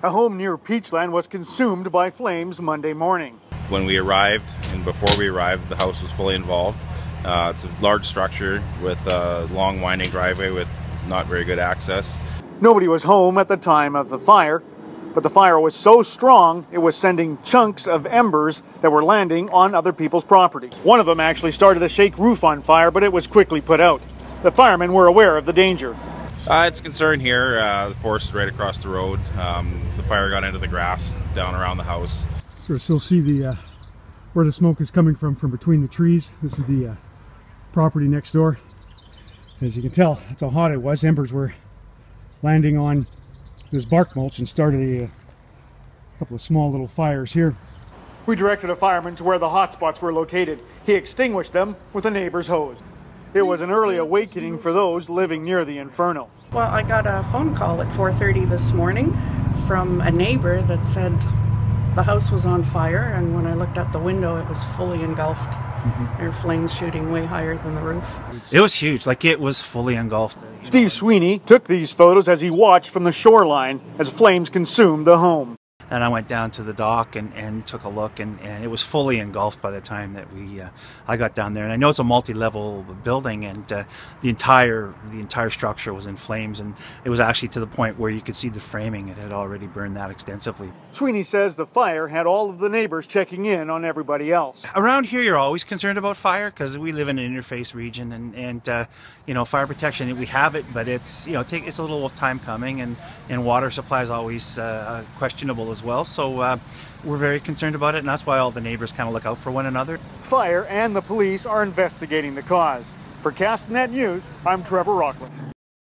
A home near Peachland was consumed by flames Monday morning. When we arrived, and before we arrived, the house was fully involved. It's a large structure with a long winding driveway with not very good access. Nobody was home at the time of the fire, but the fire was so strong it was sending chunks of embers that were landing on other people's property. One of them actually started a shake roof on fire, but it was quickly put out. The firemen were aware of the danger. It's a concern here. The forest is right across the road. The fire got into the grass down around the house. So still see the where the smoke is coming from between the trees. This is the property next door. As you can tell, that's how hot it was. Embers were landing on this bark mulch and started a couple of small little fires here. We directed a fireman to where the hot spots were located. He extinguished them with a neighbor's hose. It was an early awakening for those living near the inferno. Well, I got a phone call at 4:30 this morning from a neighbor that said the house was on fire, and when I looked out the window it was fully engulfed. There were flames shooting way higher than the roof. It was huge, like it was fully engulfed. Steve Sweeney took these photos as he watched from the shoreline as flames consumed the home. And I went down to the dock and took a look, and it was fully engulfed by the time that I got down there. And I know it's a multi-level building, and the entire structure was in flames, and it was actually to the point where you could see the framing. It had already burned that extensively. Sweeney says the fire had all of the neighbors checking in on everybody else. Around here, you're always concerned about fire because we live in an interface region, and you know, fire protection, we have it, but it's, you know, it's a little time coming, and water supply is always questionable as well. So we're very concerned about it, and that's why all the neighbors kind of look out for one another. Fire and the police are investigating the cause. For Castanet News, I'm Trevor Rockliffe.